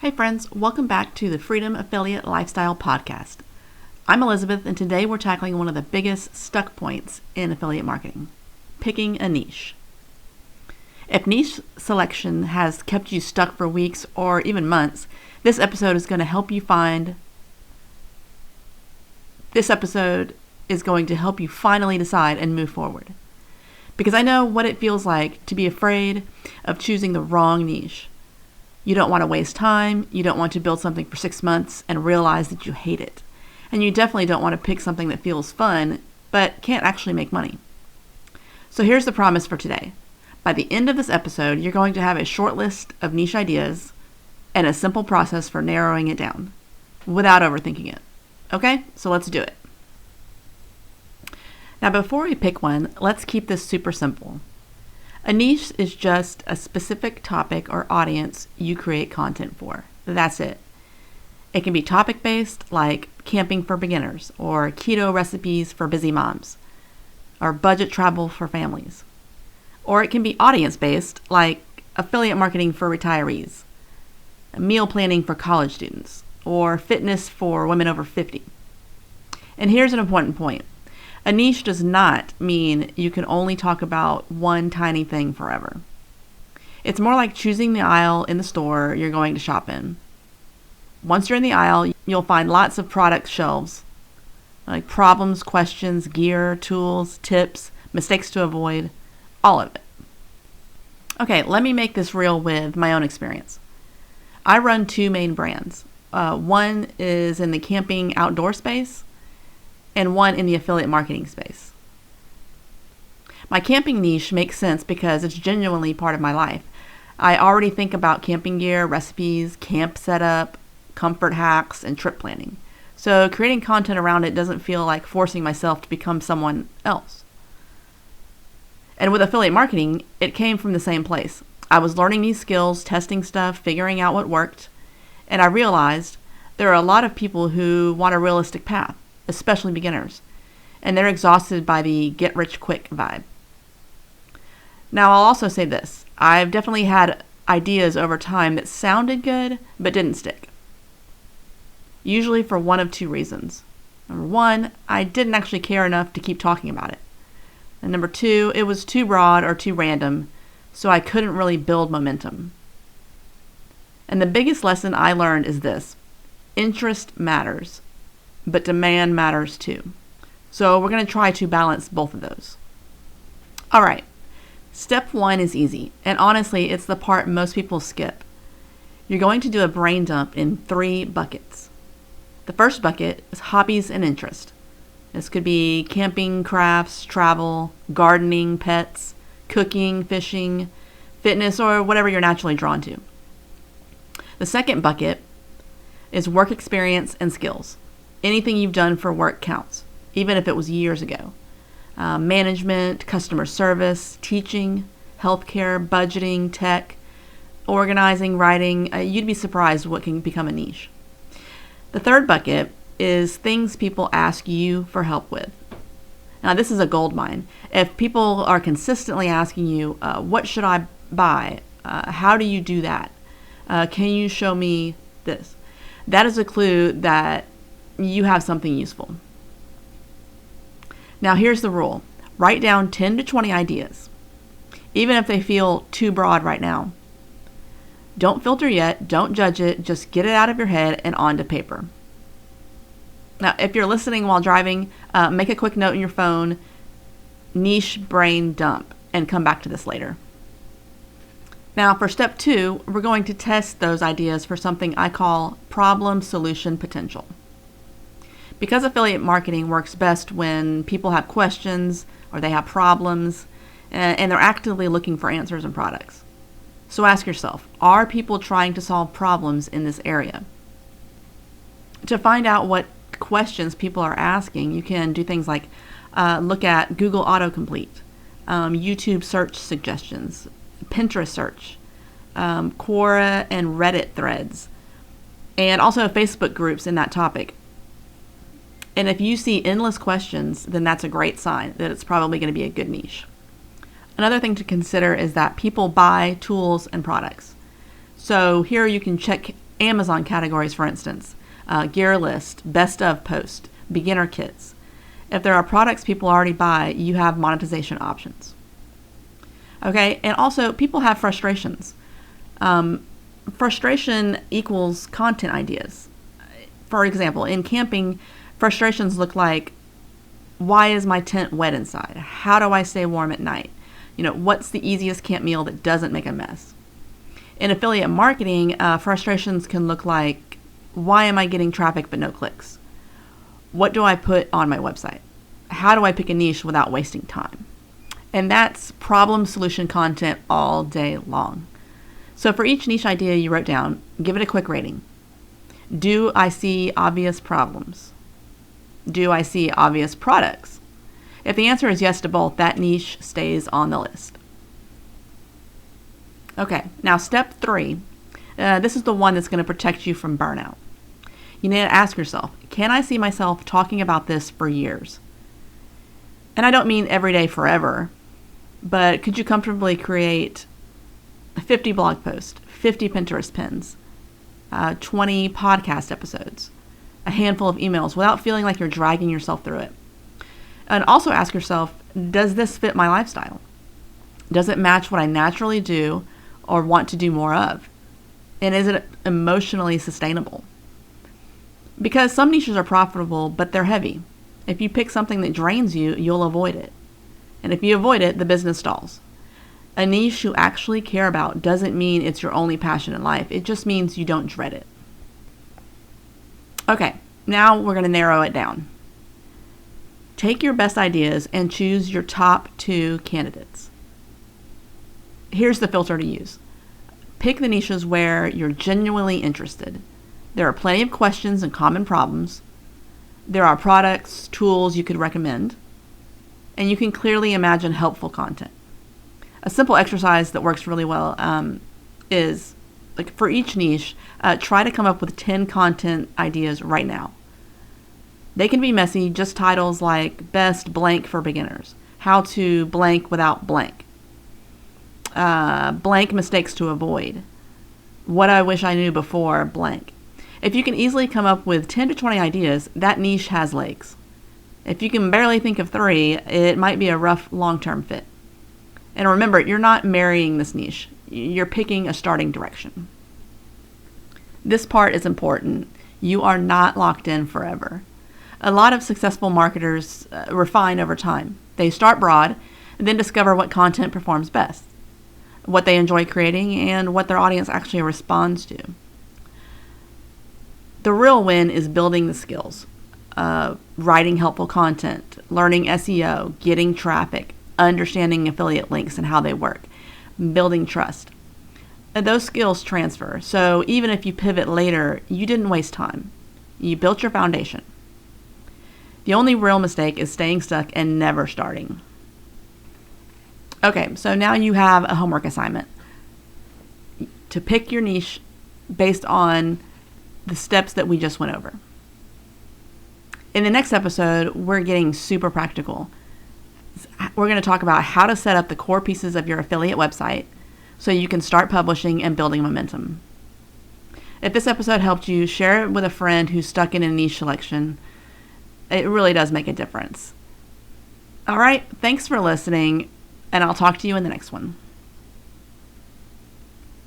Hey friends, welcome back to the Freedom Affiliate Lifestyle Podcast. I'm Elizabeth, and today we're tackling one of the biggest stuck points in affiliate marketing, picking a niche. If niche selection has kept you stuck for weeks or even months, this episode is going to help you finally decide and move forward. Because I know what it feels like to be afraid of choosing the wrong niche. You don't want to waste time, you don't want to build something for 6 months and realize that you hate it. And you definitely don't want to pick something that feels fun, but can't actually make money. So here's the promise for today. By the end of this episode, you're going to have a short list of niche ideas and a simple process for narrowing it down without overthinking it. Okay, so let's do it. Now before we pick one, let's keep this super simple. A niche is just a specific topic or audience you create content for. That's it. It can be topic-based, like camping for beginners, or keto recipes for busy moms, or budget travel for families. Or it can be audience-based, like affiliate marketing for retirees, meal planning for college students, or fitness for women over 50. And here's an important point. A niche does not mean you can only talk about one tiny thing forever. It's more like choosing the aisle in the store you're going to shop in. Once you're in the aisle, you'll find lots of product shelves, like problems, questions, gear, tools, tips, mistakes to avoid, all of it. Okay, let me make this real with my own experience. I run 2 main brands. One is in the camping outdoor space, and one in the affiliate marketing space. My camping niche makes sense because it's genuinely part of my life. I already think about camping gear, recipes, camp setup, comfort hacks, and trip planning. So creating content around it doesn't feel like forcing myself to become someone else. And with affiliate marketing, it came from the same place. I was learning these skills, testing stuff, figuring out what worked, and I realized there are a lot of people who want a realistic path, especially beginners, and they're exhausted by the get-rich-quick vibe. Now, I'll also say this. I've definitely had ideas over time that sounded good, but didn't stick. Usually for one of 2 reasons. Number 1, I didn't actually care enough to keep talking about it. And number 2, it was too broad or too random, so I couldn't really build momentum. And the biggest lesson I learned is this. Interest matters, but demand matters too. So we're going to try to balance both of those. All right. Step 1 is easy, and honestly, it's the part most people skip. You're going to do a brain dump in 3 buckets. The first bucket is hobbies and interest. This could be camping, crafts, travel, gardening, pets, cooking, fishing, fitness, or whatever you're naturally drawn to. The second bucket is work experience and skills. Anything you've done for work counts, even if it was years ago. Management, customer service, teaching, healthcare, budgeting, tech, organizing, writing. You'd be surprised what can become a niche. The third bucket is things people ask you for help with. Now, this is a gold mine. If people are consistently asking you, what should I buy? How do you do that? Can you show me this? That is a clue that you have something useful. Now here's the rule. Write down 10 to 20 ideas, even if they feel too broad right now. Don't filter yet, don't judge it, just get it out of your head and onto paper. Now if you're listening while driving, make a quick note in your phone, niche brain dump, and come back to this later. Now for step 2, we're going to test those ideas for something I call problem solution potential. Because affiliate marketing works best when people have questions or they have problems and they're actively looking for answers and products. So ask yourself, are people trying to solve problems in this area? To find out what questions people are asking, you can do things like look at Google autocomplete, YouTube search suggestions, Pinterest search, Quora and Reddit threads, and also Facebook groups in that topic. And if you see endless questions, then that's a great sign that it's probably going to be a good niche. Another thing to consider is that people buy tools and products. So here you can check Amazon categories, for instance, gear list, best of post, beginner kits. If there are products people already buy, you have monetization options. Okay, and also people have frustrations. Frustration equals content ideas. For example, in camping, frustrations look like, why is my tent wet inside? How do I stay warm at night? What's the easiest camp meal that doesn't make a mess? In affiliate marketing, frustrations can look like, why am I getting traffic but no clicks? What do I put on my website? How do I pick a niche without wasting time? And that's problem solution content all day long. So for each niche idea you wrote down, give it a quick rating. Do I see obvious problems? Do I see obvious products? If the answer is yes to both, that niche stays on the list. Okay, now step 3. This is the one that's going to protect you from burnout. You need to ask yourself, can I see myself talking about this for years? And I don't mean every day forever, but could you comfortably create 50 blog posts, 50 Pinterest pins, 20 podcast episodes, a handful of emails without feeling like you're dragging yourself through it? And also ask yourself, does this fit my lifestyle? Does it match what I naturally do or want to do more of? And is it emotionally sustainable? Because some niches are profitable, but they're heavy. If you pick something that drains you, you'll avoid it. And if you avoid it, the business stalls. A niche you actually care about doesn't mean it's your only passion in life. It just means you don't dread it. Okay, now we're going to narrow it down. Take your best ideas and choose your top 2 candidates. Here's the filter to use. Pick the niches where you're genuinely interested. There are plenty of questions and common problems. There are products, tools you could recommend. And you can clearly imagine helpful content. A simple exercise that works really well is, like, for each niche, try to come up with 10 content ideas right now. They can be messy, just titles like best blank for beginners, how to blank without blank, blank mistakes to avoid, what I wish I knew before blank. If you can easily come up with 10 to 20 ideas, that niche has legs. If you can barely think of 3, it might be a rough long-term fit. And remember, you're not marrying this niche. You're picking a starting direction. This part is important. You are not locked in forever. A lot of successful marketers refine over time. They start broad and then discover what content performs best, what they enjoy creating, and what their audience actually responds to. The real win is building the skills, writing helpful content, learning SEO, getting traffic, understanding affiliate links and how they work, building trust. And those skills transfer. So even if you pivot later, you didn't waste time. You built your foundation. The only real mistake is staying stuck and never starting. Okay, so now you have a homework assignment to pick your niche based on the steps that we just went over. In the next episode, we're getting super practical. We're going to talk about how to set up the core pieces of your affiliate website so you can start publishing and building momentum. If this episode helped you, share it with a friend who's stuck in a niche selection. It really does make a difference. All right, thanks for listening, and I'll talk to you in the next one.